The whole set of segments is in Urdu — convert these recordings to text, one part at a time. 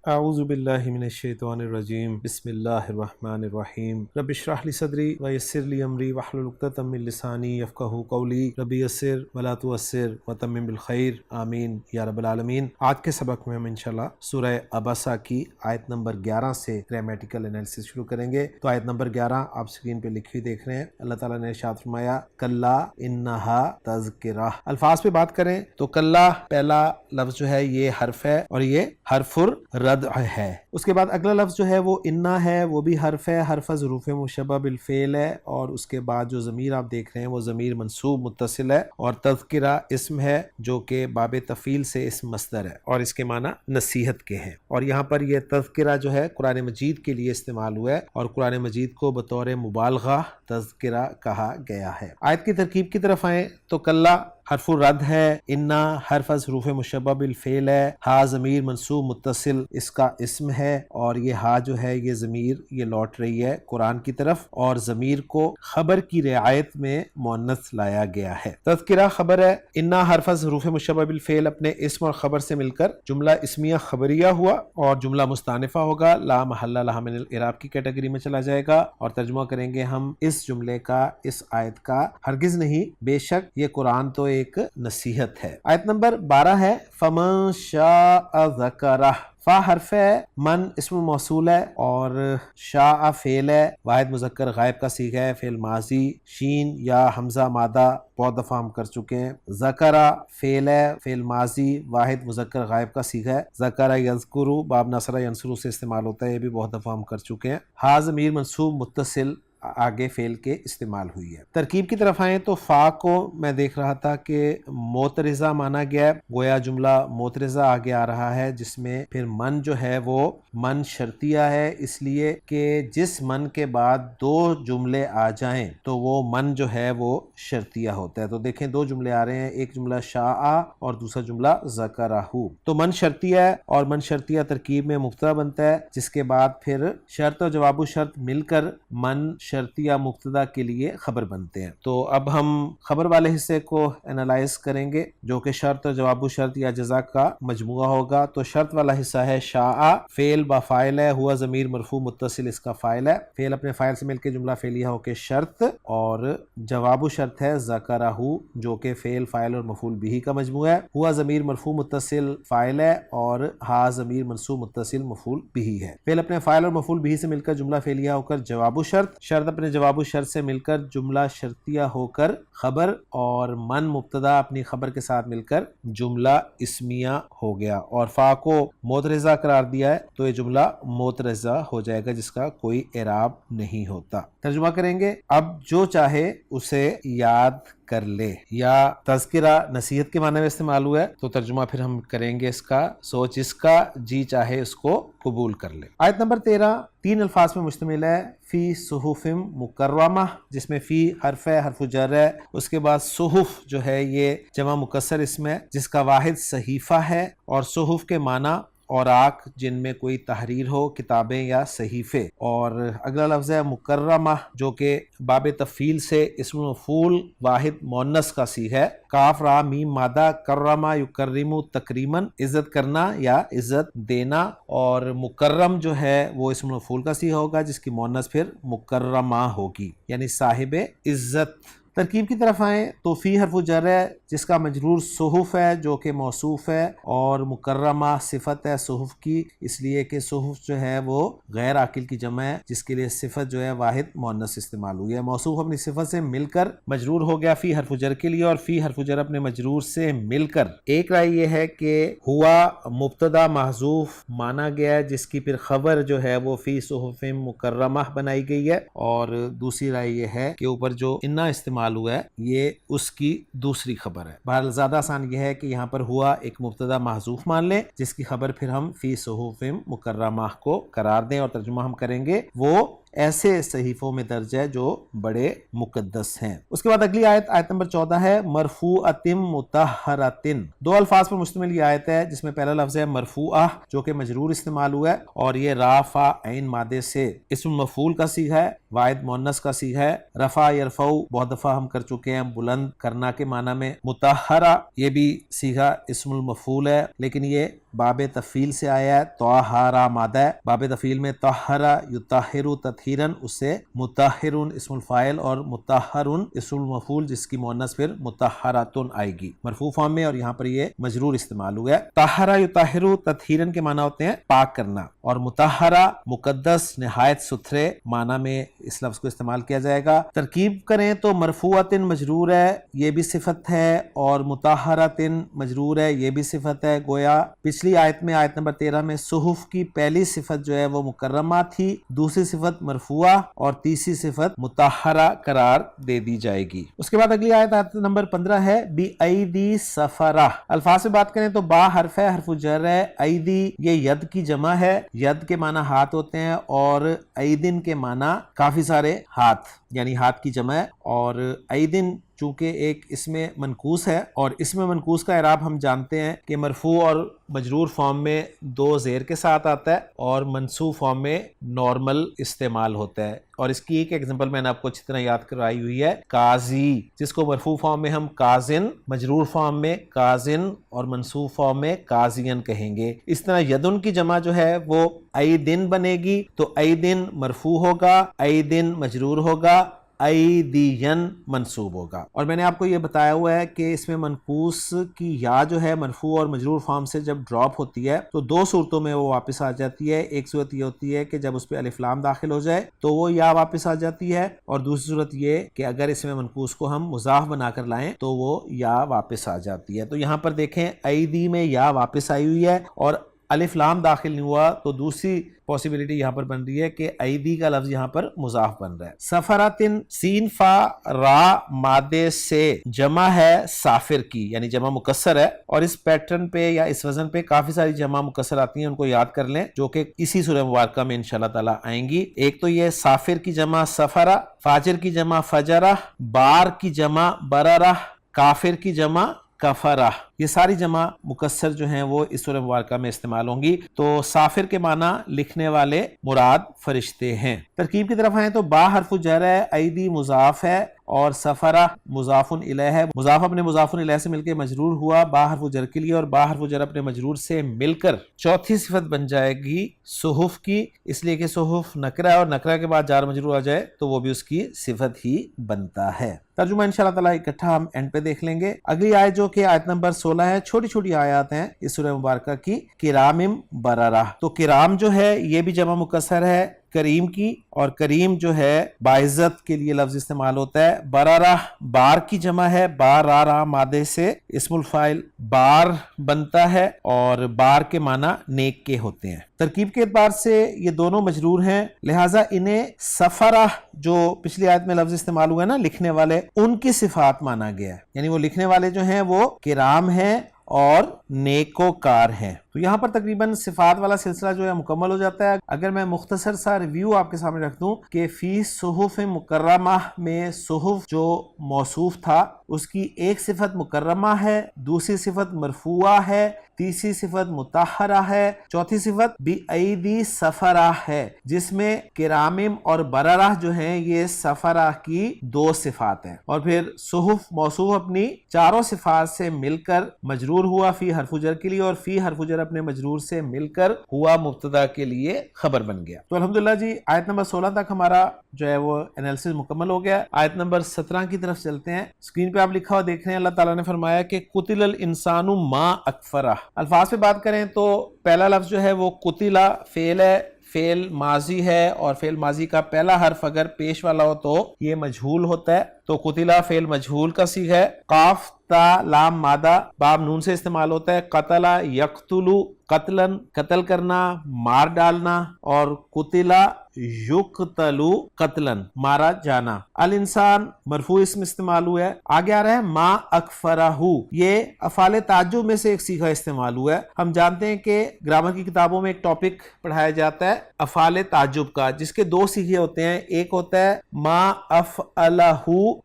اعوذ باللہ من الشیطان الرجیم بسم اللہ الرحمن الرحیم رب اشرح لی صدری ویسر لی امری واحلل عقدۃ من لسانی یفقہوا قولی رب یسر ولا تعسر وتمم بالخیر آمین یا رب العالمین۔ آج کے سبق میں ہم انشاءاللہ سورہ عبسہ کی آیت نمبر 11 سے گرامیٹیکل انالیسس شروع کریں گے۔ تو آیت نمبر 11 آپ سکرین پہ لکھی ہوئی دیکھ رہے ہیں۔ اللہ تعالیٰ نے ارشاد فرمایا کلا انہا تذکرہ۔ الفاظ پہ بات کریں تو کلا پہلا لفظ جو ہے یہ حرف ہے اور یہ حرف ردع ہے۔ اس کے بعد اگلا لفظ جو ہے وہ انا ہے، وہ بھی حرف ہے، حرف ظروف مشبہ بالفعل ہے، اور اس کے بعد جو ضمیر آپ دیکھ رہے ہیں وہ ضمیر منصوب متصل ہے، اور تذکرہ اسم ہے جو کہ باب تفعیل سے اسم مصدر ہے اور اس کے معنی نصیحت کے ہیں۔ اور یہاں پر یہ تذکرہ جو ہے قرآن مجید کے لیے استعمال ہوا ہے اور قرآن مجید کو بطور مبالغہ تذکرہ کہا گیا ہے۔ آیت کی ترکیب کی طرف آئیں تو کلا حرف رد ہے، انا حرف حروف مشبہ بالفعل ہے، ہا ضمیر منصوب متصل اس کا اسم ہے، اور یہ ہا جو ہے یہ ضمیر یہ لوٹ رہی ہے قرآن کی طرف، اور ضمیر کو خبر کی رعایت میں مؤنث لایا گیا ہے۔ تذکرہ خبر ہے، انا حرف حروف مشبہ بالفعل اپنے اسم اور خبر سے مل کر جملہ اسمیہ خبریہ ہوا اور جملہ مستانفہ ہوگا، لا محل لہا من الاعراب کی کیٹیگری میں چلا جائے گا، اور ترجمہ کریں گے ہم اس جملے کا، اس آیت کا، ہرگز نہیں بے شک یہ قرآن تو ایک نصیحت ہے۔ آیت نمبر 12 ہے فَمَن شَاءَ ذَكَرَهُ۔ فا حرف ہے، من اسم موصول ہے، اور شاء فعل ہے، واحد مذکر غائب کا صیغہ ہے، فعل ماضی، شین یا حمزہ مادہ بہت دفعہ ہم کر چکے ہیں۔ ذکرہ فعل ہے، فعل ماضی، واحد مذکر غائب کا صیغہ ہے، ذکر یذکر باب نصر ینصر سے استعمال ہوتا ہے، یہ بھی بہت دفعہ ہم کر چکے ہیں۔ ہا ضمیر منصوب متصل آگے فعل کے استعمال ہوئی ہے۔ ترکیب کی طرف آئیں تو فا کو میں دیکھ رہا تھا کہ معترضہ مانا گیا ہے، گویا جملہ معترضہ آگے آ رہا ہے، جس میں پھر من جو ہے وہ من شرطیہ ہے، اس لیے کہ جس من کے بعد دو جملے آ جائیں تو وہ من جو ہے وہ شرطیہ ہوتا ہے۔ تو دیکھیں دو جملے آ رہے ہیں، ایک جملہ شاء اور دوسرا جملہ ذکرہ۔ تو من شرطیہ ہے اور من شرطیہ ترکیب میں مبتدا بنتا ہے، جس کے بعد پھر شرط اور جواب و شرط مل کر من شرطیہ مبتدا کے لیے خبر بنتے ہیں۔ تو اب ہم خبر والے حصے کو انالائز کریں گے جو کہ شرط اور جواب و شرط یا جزا کا مجموعہ ہوگا۔ تو شرط والا حصہ ہے شاء، فعل با فاعل ہے، ہوا ضمیر مرفوع متصل اس کا فاعل ہے، فعل اپنے فاعل سے مل کے جملہ فعلیہ ہو کے شرط، اور جواب و شرط ہے ذکرہ جو کہ فعل فاعل اور مفعول بہ کا مجموعہ ہے، ہوا ضمیر مرفوع متصل فاعل ہے، اور ہا ضمیر منصوب متصل مفعول بہ ہے۔ فعل اپنے فاعل اور مفعول بہ سے مل کر جملہ فعلیہ ہو کر جواب و شرط، شرط اپنے جواب و شرط سے مل کر جملہ شرطیہ ہو کر خبر، اور من مبتدا اپنی خبر کے ساتھ مل کر جملہ اسمیہ ہو گیا، اور فا کو معترضہ قرار دیا ہے تو یہ جملہ معترضہ ہو جائے گا جس کا کوئی اعراب نہیں ہوتا۔ ترجمہ کریں گے، اب جو چاہے اسے یاد کر لے، یا تذکرہ نصیحت کے معنی میں استعمال ہوا ہے تو ترجمہ پھر ہم کریں گے اس کا، سو جس کا جی چاہے اس کو قبول کر لے۔ آیت نمبر 13 تین الفاظ پہ مشتمل ہے، فی صحف مکرمہ، جس میں فی حرف ہے، حرف جر ہے، اس کے بعد صحف جو ہے یہ جمع مکسر اسم ہے جس کا واحد صحیفہ ہے، اور صحف کے معنی اوراق جن میں کوئی تحریر ہو، کتابیں یا صحیفے۔ اور اگلا لفظ ہے مکرمہ جو کہ باب تفعیل سے اسم مفعول واحد مؤنث کا صیغہ ہے، کاف را میم مادہ، کرمہ یکرم تکریماً عزت کرنا یا عزت دینا، اور مکرم جو ہے وہ اسم مفعول کا صیغہ ہوگا جس کی مؤنث پھر مکرمہ ہوگی یعنی صاحب عزت۔ ترکیب کی طرف آئیں تو فی حرف جر ہے جس کا مجرور صحف ہے جو کہ موصوف ہے، اور مکرمہ صفت ہے صحف کی، اس لیے کہ صحف جو ہے وہ غیر عاقل کی جمع ہے جس کے لیے صفت جو ہے واحد مؤنث استعمال ہوئی ہے۔ موصوف اپنی صفت سے مل کر مجرور ہو گیا فی حرف جر کے لیے، اور فی حرف جر اپنے مجرور سے مل کر، ایک رائے یہ ہے کہ ہوا مبتدا محذوف مانا گیا ہے جس کی پھر خبر جو ہے وہ فی صحف مکرمہ بنائی گئی ہے، اور دوسری رائے یہ ہے کہ اوپر جو انا استعمال ہوا ہے یہ اس کی دوسری خبر ہے۔ بہرحال زیادہ آسان یہ ہے کہ یہاں پر ہوا ایک مبتدا محذوف مان لیں جس کی خبر پھر ہم فی صحف مکرمہ کو قرار دیں، اور ترجمہ ہم کریں گے وہ ایسے صحیفوں میں درج ہے جو بڑے مقدس ہیں۔ اس کے بعد اگلی آیت، آیت نمبر 14 ہے مرفوعۃ مطہرۃ۔ دو الفاظ پر مشتمل یہ آیت ہے جس میں پہلا لفظ ہے مرفوعہ جو کہ مجرور استعمال ہوا ہے، اور یہ رافع عین مادے سے اسم مفعول کا صیغہ ہے، واحد مؤنث کا صیغہ ہے۔ رفع یرفع بہت دفعہ ہم کر چکے ہیں بلند کرنا کے معنی میں، مطہرہ یہ بھی صیغہ اسم المفعول ہے لیکن یہ باب تفعیل سے آیا ہے، طہارا مادہ ہے، باب تفعیل میں طہرا یطہر تطہیرن، اس سے مطہرن اسم الفاعل اور مطہرن اسم المفعول جس کی مؤنث پھر مطہراتن آئے گی مرفوع فارم میں، اور یہاں پر یہ مجرور استعمال ہوا ہے۔ طہرا یطہر تطہیرن کے معنی ہوتے ہیں پاک کرنا، اور مطہرا مقدس نہایت ستھرے معنی میں اس لفظ کو استعمال کیا جائے گا۔ ترکیب کریں تو مرفوعتن مجرور ہے، یہ بھی صفت ہے، اور مطہراتن مجرور ہے، یہ بھی صفت ہے۔ گویا پچھلی آیت میں، آیت نمبر 13 میں صحف کی پہلی صفت جو ہے وہ مکرمہ تھی، دوسری صفت مرفوعہ اور تیسری صفت مطہرہ قرار دے دی جائے گی۔ اس کے بعد اگلی آیت، آیت نمبر 15 ہے بِأَيْدِي سَفَرَةٍ۔ الفاظ سے بات کریں تو با حرف ہے، حرف جر ہے، ایدی یہ ید کی جمع ہے، ید کے معنی ہاتھ ہوتے ہیں، اور ایدن کے معنی کافی سارے ہاتھ، یعنی ہاتھ کی جمع ہے۔ اور ایدن چونکہ ایک اسم منقوص ہے، اور اسم منقوص کا اعراب ہم جانتے ہیں کہ مرفوع اور مجرور فارم میں دو زیر کے ساتھ آتا ہے، اور منصوب فارم میں نارمل استعمال ہوتا ہے۔ اور اس کی ایک ایگزامپل میں نے آپ کو اچھی طرح یاد کرائی ہوئی ہے، قاضی، جس کو مرفوع فارم میں ہم قاضن، مجرور فارم میں قاضن، اور منصوب فارم میں قاضین کہیں گے۔ اس طرح یدن کی جمع جو ہے وہ ایدن بنے گی، تو ایدن مرفوع ہوگا، ایدن مجرور ہوگا، ایدین منصوب ہوگا۔ اور میں نے آپ کو یہ بتایا ہوا ہے کہ اس میں منقوص کی یا جو ہے مرفوع اور مجرور فارم سے جب ڈراپ ہوتی ہے تو دو صورتوں میں وہ واپس آ جاتی ہے۔ ایک صورت یہ ہوتی ہے کہ جب اس پہ الف لام داخل ہو جائے تو وہ یا واپس آ جاتی ہے، اور دوسری صورت یہ کہ اگر اس میں منقوص کو ہم مضاف بنا کر لائیں تو وہ یا واپس آ جاتی ہے۔ تو یہاں پر دیکھیں ایدی میں یا واپس آئی ہوئی ہے، اور الف لام داخل نہیں ہوا، تو دوسری پاسبلٹی یہاں پر بن رہی ہے کہ ایدی کا لفظ یہاں پر مضاف بن رہا ہے۔ سفراتن، سین فا را مادے سے جمع ہے سافر کی، یعنی جمع مکسر ہے، اور اس پیٹرن پہ یا اس وزن پہ کافی ساری جمع مکسر آتی ہیں، ان کو یاد کر لیں، جو کہ اسی سورہ مبارکہ میں انشاءاللہ تعالی آئیں گی۔ ایک تو یہ سافر کی جمع سفرہ، فاجر کی جمع فجرہ، بار کی جمع بررہ، کافر کی جمع کفرہ، یہ ساری جمع مکسر جو ہیں وہ اس سورہ مبارکہ میں استعمال ہوں گی۔ تو سافر کے معنی لکھنے والے مراد فرشتے ہیں۔ ترکیب کی طرف آئیں تو با حرف جر ہے، ایدی مضاف ہے، اور سفرہ مضاف الیہ ہے، مضاف اپنے مضاف الیہ سے مل کے مجرور ہوا با حرف جر کے لیے، اور با حرف جر اپنے مجرور سے مل کر چوتھی صفت بن جائے گی صحف کی، اس لیے کہ صحف نکرہ ہے، اور نکرہ کے بعد جار مجرور آ جائے تو وہ بھی اس کی صفت ہی بنتا ہے۔ ترجمہ انشاءاللہ تعالی اکٹھا ہم اینڈ پہ دیکھ لیں گے۔ اگلی آیت جو کہ آیت نمبر 16 ہے، چھوٹی چھوٹی آیات ہیں اس سورہ مبارکہ کی، کرامم بررہ۔ تو کرام جو ہے یہ بھی جمع مکسر ہے کریم کی، اور کریم جو ہے باعزت کے لیے لفظ استعمال ہوتا ہے۔ بررہ بار کی جمع ہے، بار را مادے سے اسم الفاعل بار بنتا ہے، اور بار کے معنی نیک کے ہوتے ہیں۔ ترکیب کے اعتبار سے یہ دونوں مجرور ہیں، لہٰذا انہیں سفرہ جو پچھلی آیت میں لفظ استعمال ہوا ہے نا لکھنے والے، ان کی صفات مانا گیا ہے، یعنی وہ لکھنے والے جو ہیں وہ کرام ہیں اور نیکوکار ہیں۔ تو یہاں پر تقریباً صفات والا سلسلہ جو ہے مکمل ہو جاتا ہے۔ اگر میں مختصر سا ریویو آپ کے سامنے رکھ دوں کہ فی صحف مکرمہ میں صحف جو موصوف تھا اس کی ایک صفت مکرمہ ہے، دوسری صفت مرفوعہ ہے، تیسری صفت مطہرہ ہے، چوتھی صفت بِأَيْدِي سفرہ ہے، جس میں کرامم اور بررہ جو ہیں یہ سفرہ کی دو صفات ہیں۔ اور پھر صحف موصوف اپنی چاروں صفات سے مل کر مجرور ہوا فی حرف جر کے لیے، اور فی حرف جر اپنے مجرور سے مل کر ہوا مبتدا کے لیے خبر بن گیا۔ تو الحمدللہ جی آیت نمبر 16 تک ہمارا جو ہے وہ انالیسس مکمل ہو گیا۔ آیت نمبر 17 کی طرف چلتے ہیں۔ اسکرین پہ آپ لکھا ہوا دیکھ رہے ہیں، اللہ تعالیٰ نے فرمایا کہ قتل الانسان ما اکفرہ۔ الفاظ پہ بات کریں تو پہلا لفظ جو ہے وہ قتلہ فعل ہے، فعل ماضی ہے، اور فعل ماضی کا پہلا حرف اگر پیش والا ہو تو یہ مجہول ہوتا ہے، تو قتلہ فعل مجہول کا صیغہ ہے۔ قاف تا لام مادہ باب نون سے استعمال ہوتا ہے۔ قتلہ یقتلو قتلاً قتل کرنا، مار ڈالنا، اور قتلہ یقتلو قتلاً مارا جانا۔ الانسان مرفوع اسم استعمال ہوا ہے۔ آگے آ رہا ہے ما اکفرہ، یہ افعال تعجب میں سے ایک صیغہ استعمال ہوا ہے۔ ہم جانتے ہیں کہ گرامر کی کتابوں میں ایک ٹاپک پڑھایا جاتا ہے افعال تعجب کا، جس کے دو صیغے ہوتے ہیں، ایک ہوتا ہے ما افعلہ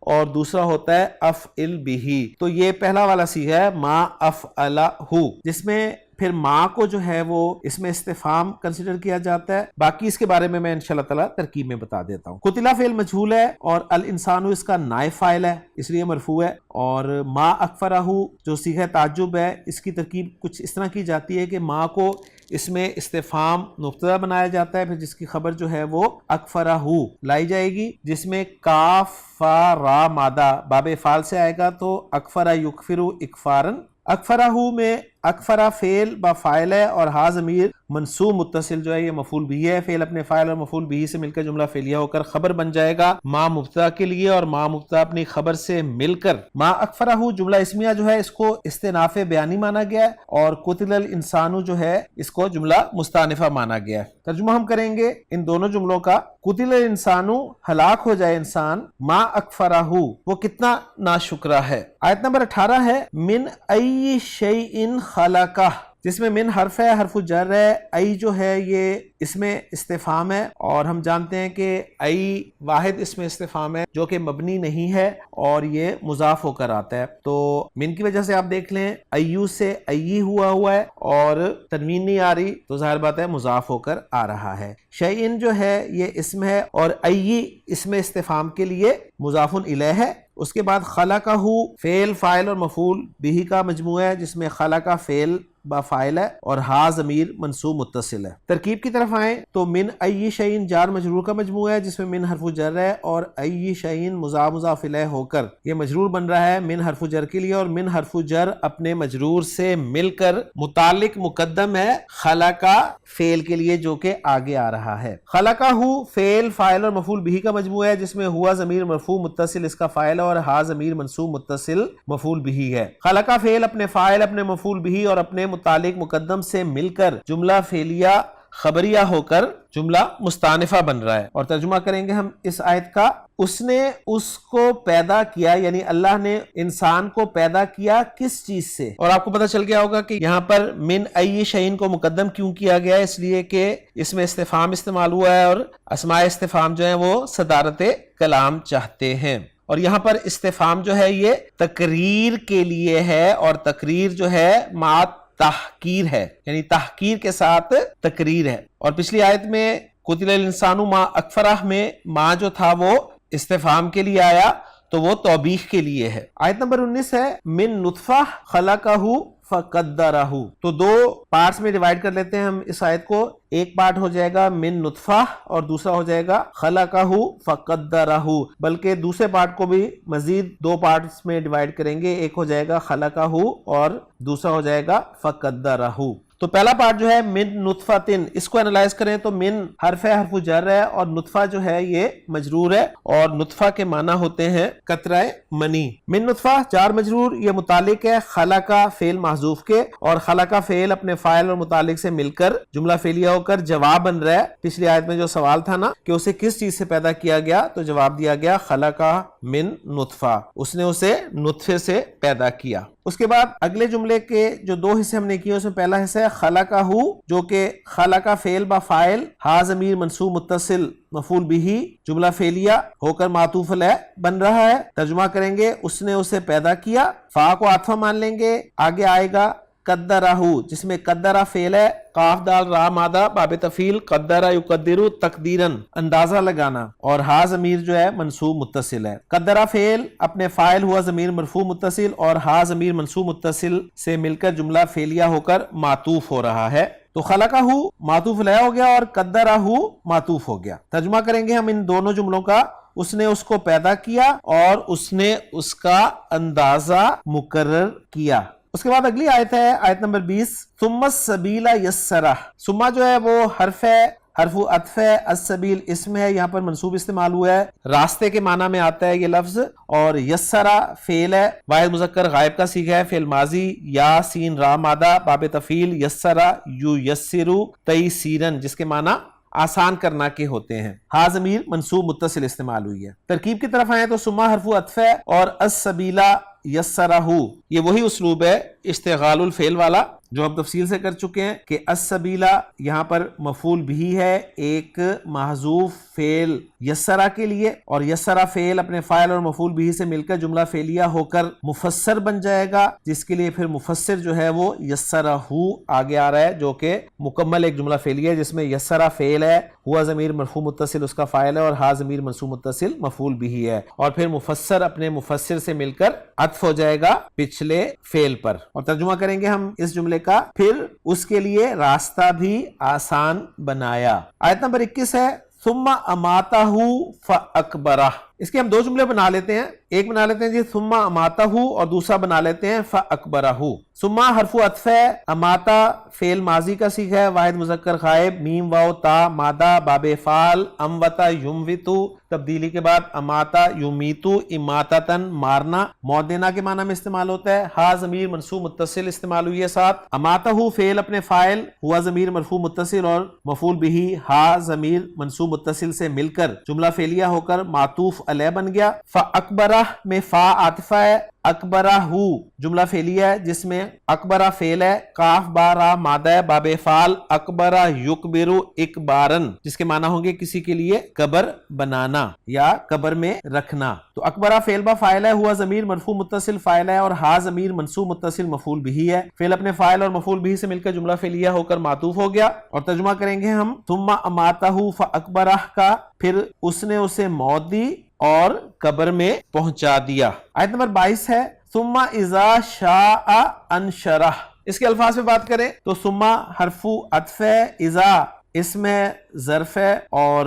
اور دوسرا ہوتا ہے افعل بہ۔ تو یہ پہلا والا صیغہ ہے ما افعلہ، جس میں پھر ماں کو جو ہے وہ اس میں استفہام کنسیڈر کیا جاتا ہے. باقی اس کے بارے میں انشاءاللہ تعالی ترکیب میں بتا دیتا ہوں. قتل فعل مجہول ہے اور الانسان اس کا نائب فاعل ہے اس لیے مرفوع ہے. اور ما اکفرہ جو صیغہ تعجب ہے اس کی ترکیب کچھ اس طرح کی جاتی ہے کہ ماں کو اس میں استفہام مبتدا بنایا جاتا ہے، پھر جس کی خبر جو ہے وہ اکفرہ لائی جائے گی، جس میں کاف فا را مادہ باب افعال سے آئے گا تو اکفرہ یکفر اکفارن. اکفرہ میں اکفرہ فعل با فاعل ہے اور ہا ضمیر منصوب متصل جو ہے یہ مفعول بھی ہے. فعل اپنے فاعل اور مفعول بھی سے مل کر جملہ فعلیہ ہو کر خبر بن جائے گا ما مبتدا کے لیے، اور ما مبتدا اپنی خبر سے مل کر ما اکفرہ جملہ اسمیہ جو ہے اس کو استئناف بیانی مانا گیا ہے، اور قتل الانسان جو ہے اس کو جملہ مستأنفہ مانا گیا ہے. ترجمہ ہم کریں گے ان دونوں جملوں کا. قتل الانسان ہلاک ہو جائے انسان، ما اکفرہ وہ کتنا ناشکرہ ہے. آیت نمبر 18 ہے من ای شیء خلقہ، جس میں من حرف ہے، حرف جر ہے. ای جو ہے یہ اس میں استفہام ہے، اور ہم جانتے ہیں کہ ای واحد اس میں استفہام ہے جو کہ مبنی نہیں ہے اور یہ مضاف ہو کر آتا ہے. تو من کی وجہ سے آپ دیکھ لیں ایو سے ای ہوا ہے اور تنوین نہیں آ رہی تو ظاہر بات ہے مضاف ہو کر آ رہا ہے. شیئن جو ہے یہ اسم ہے اور ای اس میں استفہام کے لیے مضاف الیہ ہے. اس کے بعد خلقہ فعل فاعل اور مفعول بھی کا مجموعہ ہے، جس میں خلقہ فعل با فاعل ہے اور ہا ضمیر منصوب متصل ہے. ترکیب کی طرف آئیں تو من ای شیء جار مجرور کا مجموعہ ہے، جس میں من حرف جر ہے اور ای شیء مضاف الیہ ہو کر یہ مجرور بن رہا ہے من حرف جر کے لیے، اور من حرف جر اپنے مجرور سے مل کر متعلق مقدم ہے خلقہ فعل کے لیے جو کہ آگے آ رہا ہے. خلقہ فعل فاعل اور مفعول بھی کا مجموعہ ہے، جس میں ہوا ضمیر مرفوع متصل اس کا فاعل اور ہا ضمیر منصوب متصل مفعول بھی ہے. خلقہ فعل اپنے فاعل اپنے مفعول بھی اور اپنے متعلق مقدم سے مل کر جملہ فعلیہ خبریہ ہو کر جملہ مستأنفہ بن رہا ہے. اور ترجمہ کریں گے ہم اس آیت کا. اس نے اس کو پیدا کیا، یعنی اللہ نے انسان کو پیدا کیا کس چیز سے؟ اور آپ کو پتہ چل گیا ہوگا کہ یہاں پر من ای شیء کو مقدم کیوں کیا گیا ہے، اس لیے کہ اس میں استفہام استعمال ہوا ہے اور اسماء استفہام جو ہیں وہ صدارت کلام چاہتے ہیں. اور یہاں پر استفہام جو ہے یہ تقریر کے لیے ہے، اور تقریر جو ہے مع تحقیر ہے، یعنی تحقیر کے ساتھ تقریر ہے. اور پچھلی آیت میں قتل الانسان ما اکفرہ میں ما جو تھا وہ استفہام کے لیے آیا تو وہ توبیخ کے لیے ہے. آیت نمبر 19 ہے من نطفہ خلقہ فقدرہ. تو دو پارٹس میں ڈیوائیڈ کر لیتے ہیں ہم اس آیت کو. ایک پارٹ ہو جائے گا من نطفہ اور دوسرا ہو جائے گا خلقہ فقدرہ، بلکہ دوسرے پارٹ کو بھی مزید دو پارٹس میں ڈیوائیڈ کریں گے. ایک ہو جائے گا خلقہ اور دوسرا ہو جائے گا فقدرہ. تو پہلا پارٹ جو ہے من نطفتن، اس کو انالائز کریں تو من حرف ہے، حرف جر ہے، اور نطفہ جو ہے یہ مجرور ہے، اور نطفہ کے معنی ہوتے ہیں قطرہ منی. من نطفہ جار مجرور یہ متعلق ہے خلقہ فعل محذوف کے، اور خلقہ فعل اپنے فاعل اور متعلق سے مل کر جملہ فعلیہ ہو کر جواب بن رہا ہے. پچھلی آیت میں جو سوال تھا نا کہ اسے کس چیز سے پیدا کیا گیا، تو جواب دیا گیا خلقہ من نطفہ، اس نے اسے نطفے سے پیدا کیا. اس کے بعد اگلے جملے کے جو دو حصے ہم نے کیے، اس میں پہلا حصہ ہے خلقہ جو کہ خلقہ فعل با فاعل ہا ضمیر منصوب متصل مفعول بھی جملہ فعلیہ ہو کر معطوف علیہ بن رہا ہے. ترجمہ کریں گے اس نے اسے پیدا کیا، فا کو عاطفہ مان لیں گے. آگے آئے گا قدرہ، جس میں قدرہ فعل ہے، قاف دال را مادہ باب تفعیل، قدرہ یقدر تقدیرن اندازہ لگانا، اور ہا ضمیر جو ہے منصوب متصل ہے. قدرہ فعل اپنے فاعل ہوا ضمیر مرفوع متصل اور ہا ضمیر منصوب متصل سے مل کر جملہ فعلیہ ہو کر معطوف ہو رہا ہے. تو خلقہ معطوف علیہ ہو گیا اور قدرہ معطوف ہو گیا. ترجمہ کریں گے ہم ان دونوں جملوں کا. اس نے اس کو پیدا کیا اور اس نے اس کا اندازہ مقرر کیا. اس کے بعد اگلی آیت ہے آیت نمبر 20 ثم السبیل یسرہ. ثم جو ہے وہ حرف ہے، حرف عطف ہے، السبیل اسم ہے، یہاں پر منصوب استعمال ہوا ہے، راستے کے معنی میں آتا ہے یہ لفظ. اور یسرہ فعل ہے، واحد مذکر غائب کا صیغہ ہے، فعل ماضی یا سین را مادہ باب تفعیل یسرہ یسرو تیسیرن، جس کے معنی آسان کرنا کے ہوتے ہیں. ہا ضمیر منصوب متصل استعمال ہوئی ہے. ترکیب کی طرف آئیں تو ثم حرف عطف ہے اور السبیلہ یسرہ یہ وہی اسلوب ہے اشتغال الفعل والا جو ہم تفصیل سے کر چکے ہیں کہ السبیلا یہاں پر مفعول بھی ہے ایک محذوف فعل یسرا کے لیے، اور یسرا فعل اپنے فاعل اور مفعول بھی سے مل کر جملہ فعلیہ ہو کر مفسر بن جائے گا، جس کے لیے پھر مفسر جو ہے وہ یسرہ آگے آ رہا ہے، جو کہ مکمل ایک جملہ فعلیہ ہے جس میں یسرا فعل ہے، ہوا ضمیر مرفوع متصل اس کا فاعل ہے، اور ہا ضمیر منصوب متصل مفعول بھی ہے، اور پھر مفسر اپنے مفسر سے مل کر عطف ہو جائے گا پچھلے فعل پر۔ اور ترجمہ کریں گے ہم اس جملے کا، پھر اس کے لیے راستہ بھی آسان بنایا۔ آیت نمبر 21 ہے ثم اماتہ فاکبرہ۔ اس کے ہم دو جملے بنا لیتے ہیں، ایک بنا لیتے ہیں جی ثم اماتہ اور دوسرا بنا لیتے ہیں فاکبرہ۔ ثم حرف عطف ہے، اماتہ فعل ماضی کا صیغہ ہے، واحد مذکر غائب، میم واو تا مادہ باب فعل، اموتا یموتو تبدیلی کے بعد اماتا یمیتو اماتتن مارنا، موت دینا کے معنی میں استعمال ہوتا ہے، ہا ضمیر منصوب متصل استعمال ہوئی ہے ساتھ، اماتہ فعل اپنے فاعل، ہوا ضمیر مرفوع متصل اور مفعول بھی ہا ضمیر منصوب متصل سے مل کر جملہ فعلیہ ہو کر معطوف علیہ بن گیا۔ فاکبرہ میں فا عاطفہ ہے، اکبرہ جملہ فعلیہ ہے جس میں اکبرہ فعل ہے، کاف با را مادہ ہے، باب فعل اکبرہ یکبرو اکبارن جس کے معنی ہوں گے کسی کے لیے قبر بنانا یا قبر میں رکھنا۔ تو اکبرہ فعل با فاعل ہے، ہوا ضمیر مرفوع متصل فاعل ہے، اور ہا ضمیر منصوب متصل مفعول بھی ہے، فعل اپنے فاعل اور مفعول بھی سے مل کر جملہ فعلیہ ہو کر معطوف ہو گیا۔ اور ترجمہ کریں گے ہم ثم اماتہ فاکبرہ کا، پھر اس نے اسے موت دی اور قبر میں پہنچا دیا۔ آیت نمبر 22 ہے ثم اذا شاء انشرہ۔ اس کے الفاظ پہ بات کریں تو ثم حرف عطف ہے، اذا اس میں ظرف ہے، اور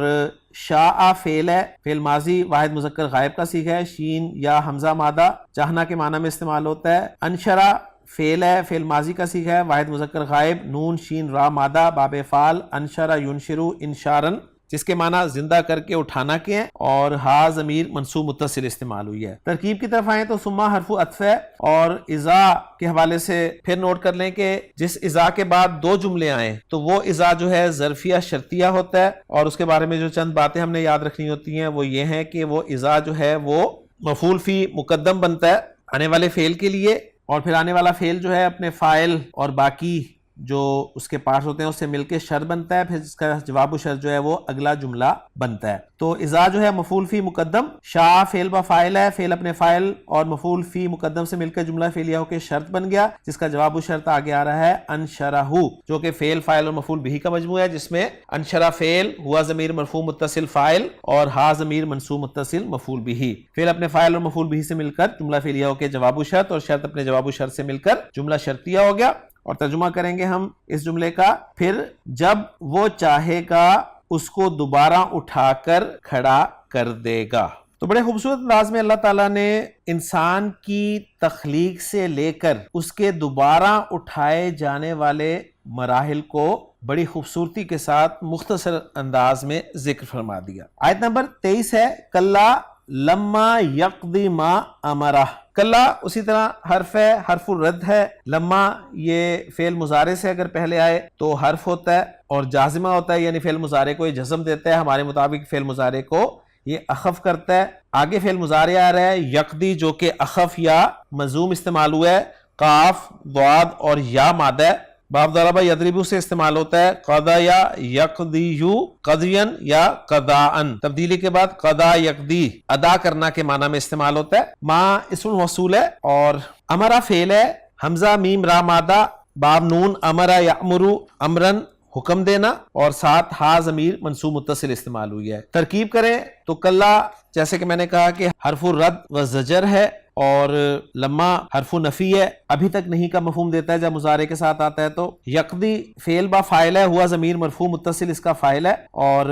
شاء فعل ہے، فعل ماضی واحد مذکر غائب کا صیغہ ہے، شین یا حمزہ مادہ چاہنا کے معنی میں استعمال ہوتا ہے، انشرہ فعل ہے، فعل ماضی کا صیغہ ہے، واحد مذکر غائب، نون شین را مادہ باب فعل، انشرہ ینشرو انشارن جس کے معنی زندہ کر کے اٹھانا کے ہیں، اور ہا ضمیر منصوب متصل استعمال ہوئی ہے۔ ترکیب کی طرف آئیں تو ثم حرف عطف ہے، اور اذا کے حوالے سے پھر نوٹ کر لیں کہ جس اذا کے بعد دو جملے آئیں تو وہ اذا جو ہے ظرفیہ شرطیہ ہوتا ہے، اور اس کے بارے میں جو چند باتیں ہم نے یاد رکھنی ہوتی ہیں وہ یہ ہیں کہ وہ اذا جو ہے وہ مفعول فی مقدم بنتا ہے آنے والے فعل کے لیے، اور پھر آنے والا فعل جو ہے اپنے فاعل اور باقی جو اس کے پارٹس ہوتے ہیں اس سے مل کے شرط بنتا ہے، پھر جس کا جواب و شرط جو ہے وہ اگلا جملہ بنتا ہے۔ تو اذا جو ہے مفعول فی مقدم، شاء فعل با فاعل ہے، فعل اپنے فاعل اور مفعول فی مقدم سے مل کر جملہ فعلیہ ہو کے شرط بن گیا، جس کا جواب و شرط آگے آ رہا ہے انشرہ، جو کہ فعل فاعل اور مفعول بھی کا مجموعہ ہے، جس میں انشرہ فعل، ہوا ضمیر مرفوع متصل فاعل، اور ہا ضمیر منصوب متصل مفعول بھی، فعل اپنے فاعل اور مفعول بھی سے مل کر جملہ فعلیہ ہو کے جواب و شرط، اور شرط اپنے جواب و شرط سے مل کر جملہ شرطیہ ہو گیا۔ اور ترجمہ کریں گے ہم اس جملے کا، پھر جب وہ چاہے گا اس کو دوبارہ اٹھا کر کھڑا کر دے گا۔ تو بڑے خوبصورت انداز میں اللہ تعالیٰ نے انسان کی تخلیق سے لے کر اس کے دوبارہ اٹھائے جانے والے مراحل کو بڑی خوبصورتی کے ساتھ مختصر انداز میں ذکر فرما دیا۔ آیت نمبر 23 ہے کلا لما یقضی ما امرہ۔ کلا اسی طرح حرف ہے، حرف الرد ہے، لما یہ فعل مضارع سے اگر پہلے آئے تو حرف ہوتا ہے اور جازمہ ہوتا ہے، یعنی فعل مضارع کو یہ جزم دیتا ہے، ہمارے مطابق فعل مضارع کو یہ اخف کرتا ہے۔ آگے فعل مضارع آ رہا ہے یقضی جو کہ اخف یا مضموم استعمال ہوا ہے، قاف ضاد اور یا مادہ ہے، باب ضربہ یضربو سے استعمال ہوتا ہے، قضا یا یقضیو قضین یا قضاءن تبدیلی کے بعد قضا یقضی ادا کرنا کے معنی میں استعمال ہوتا ہے۔ ما اسم موصول ہے، اور امرا فعل ہے، حمزہ میم را مادہ باب نون امرا یامرو امرن حکم دینا، اور ساتھ ہا ضمیر منصوب متصل استعمال ہوئی ہے۔ ترکیب کریں تو کلا جیسے کہ میں نے کہا کہ حرف الرد و زجر ہے، اور لما حرف نفی ہے، ابھی تک نہیں کا مفہوم دیتا ہے جب مضارع کے ساتھ آتا ہے۔ تو یقضی فعل با فاعل ہے، ہوا ضمیر مرفوع متصل اس کا فاعل ہے، اور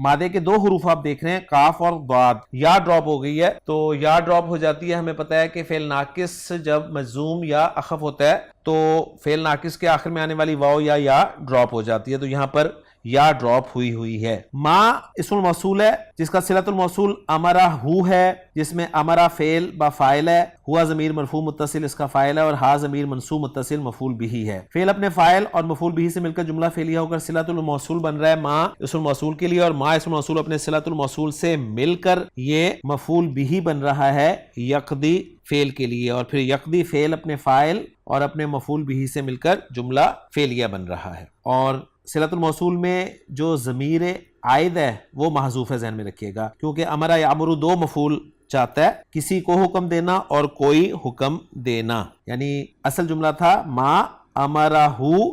مادے کے دو حروف آپ دیکھ رہے ہیں قاف اور ضاد، یا ڈراپ ہو گئی ہے، تو یا ڈراپ ہو جاتی ہے۔ ہمیں پتہ ہے کہ فعل ناقص جب مجزوم یا اخف ہوتا ہے تو فعل ناقص کے آخر میں آنے والی واو یا ڈراپ ہو جاتی ہے، تو یہاں پر یا ڈراپ ہوئی ہے۔ ما اسم الموصول ہے جس کا صلۃ الموصول امرہ ہے، جس میں امرہ فعل با فاعل ہے، ہوا ضمیر مرفوع متصل اس کا فاعل ہے، اور ہا ضمیر منصوب متصل مفعول بھی ہے۔ فعل اپنے فاعل اور مفعول بھی سے مل کر جملہ فعلیہ ہو کر صلۃ الموصول بن رہا ہے ما اسم الموصول کے لیے، اور ما اسم الموصول اپنے صلۃ الموصول سے مل کر یہ مفعول بھی بن رہا ہے یقضی فعل کے لیے، اور پھر یقضی فعل اپنے فاعل اور اپنے مفعول بھی سے مل کر جملہ فعلیہ بن رہا ہے۔ اور صلۃ الموصول میں جو ضمیر عائد ہے وہ محذوف ہے، ذہن میں رکھیے گا، کیونکہ امرا یامر دو مفعول چاہتا ہے، کسی کو حکم دینا اور کوئی حکم دینا، یعنی اصل جملہ تھا ما امرہ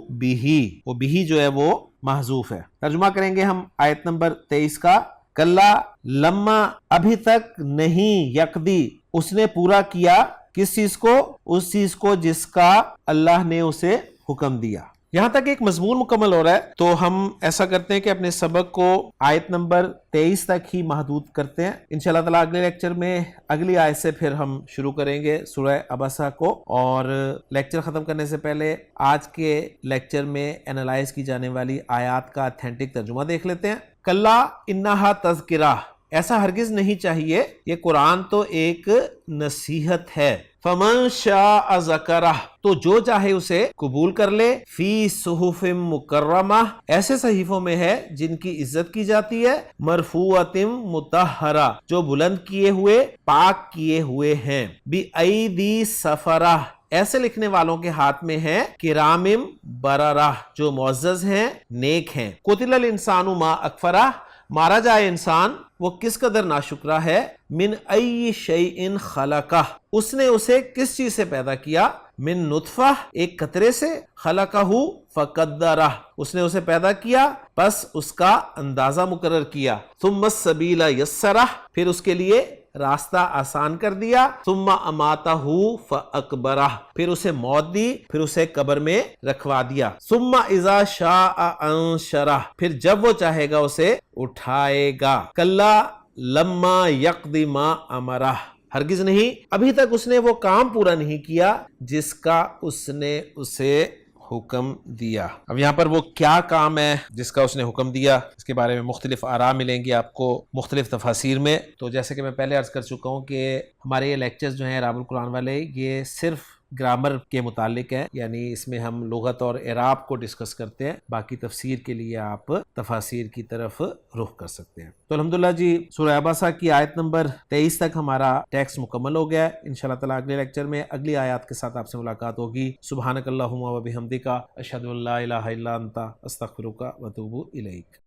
بھی، وہ بھی جو ہے وہ محذوف ہے۔ ترجمہ کریں گے ہم آیت نمبر 23 کا۔ کلا لما ابھی تک نہیں، یقدی اس نے پورا کیا، کس چیز کو؟ اس چیز کو جس کا اللہ نے اسے حکم دیا۔ یہاں تک ایک مضمون مکمل ہو رہا ہے، تو ہم ایسا کرتے ہیں کہ اپنے سبق کو آیت نمبر 23 تک ہی محدود کرتے ہیں۔ انشاءاللہ تعالیٰ اگلے لیکچر میں اگلی آیت سے پھر ہم شروع کریں گے سورہ عبسہ کو، اور لیکچر ختم کرنے سے پہلے آج کے لیکچر میں انالائز کی جانے والی آیات کا اتھینٹک ترجمہ دیکھ لیتے ہیں۔ کلا انہا تذکرہ، ایسا ہرگز نہیں چاہیے، یہ قرآن تو ایک نصیحت ہے۔ فمن شاء ذکرہ، تو جو چاہے اسے قبول کر لے، فی صحف مکرمہ، ایسے صحیفوں میں ہے جن کی عزت کی جاتی ہے، مرفوعۃ مطہرہ، جو بلند کیے ہوئے پاک کیے ہوئے ہیں، بِأَیْدِی سفرہ، ایسے لکھنے والوں کے ہاتھ میں ہیں، کرام بررہ، جو معزز ہیں، نیک ہیں۔ قتل الانسان ما اکفرہ، مارا جائے انسان وہ کس قدر ناشکرہ ہے، من ای شیء خلقہ، اس نے اسے کس چیز سے پیدا کیا، من نطفہ، ایک قطرے سے، خلقہ فقدرہ، اس نے اسے پیدا کیا پس اس کا اندازہ مقرر کیا، ثم السبیل یسرہ، پھر اس کے لیے راستہ آسان کر دیا، ثم اماتہ فاقبرہ، پھر اسے موت دی، پھر اسے قبر میں رکھوا دیا، ثم اذا شاء انشرہ، پھر جب وہ چاہے گا اسے اٹھائے گا۔ کلا لما یقضی ما امرہ، ہرگز نہیں، ابھی تک اس نے وہ کام پورا نہیں کیا جس کا اس نے اسے حکم دیا۔ اب یہاں پر وہ کیا کام ہے جس کا اس نے حکم دیا، اس کے بارے میں مختلف آراء ملیں گی آپ کو مختلف تفاسیر میں۔ تو جیسے کہ میں پہلے عرض کر چکا ہوں کہ ہمارے یہ لیکچرز جو ہیں اعراب القرآن والے، یہ صرف گرامر کے متعلق ہے، یعنی اس میں ہم لغت اور اعراب کو ڈسکس کرتے ہیں، باقی تفسیر کے لیے آپ تفاسیر کی طرف رخ کر سکتے ہیں۔ تو الحمدللہ جی، سورہ عبسہ کی آیت نمبر 23 تک ہمارا ٹیکسٹ مکمل ہو گیا ہے۔ انشاءاللہ تعالیٰ اگلے لیکچر میں اگلی آیات کے ساتھ آپ سے ملاقات ہوگی۔ سبحانک اللہم و بحمدک، اشہد ان لا الہ الا انت، استغفرک و اتوب الیک۔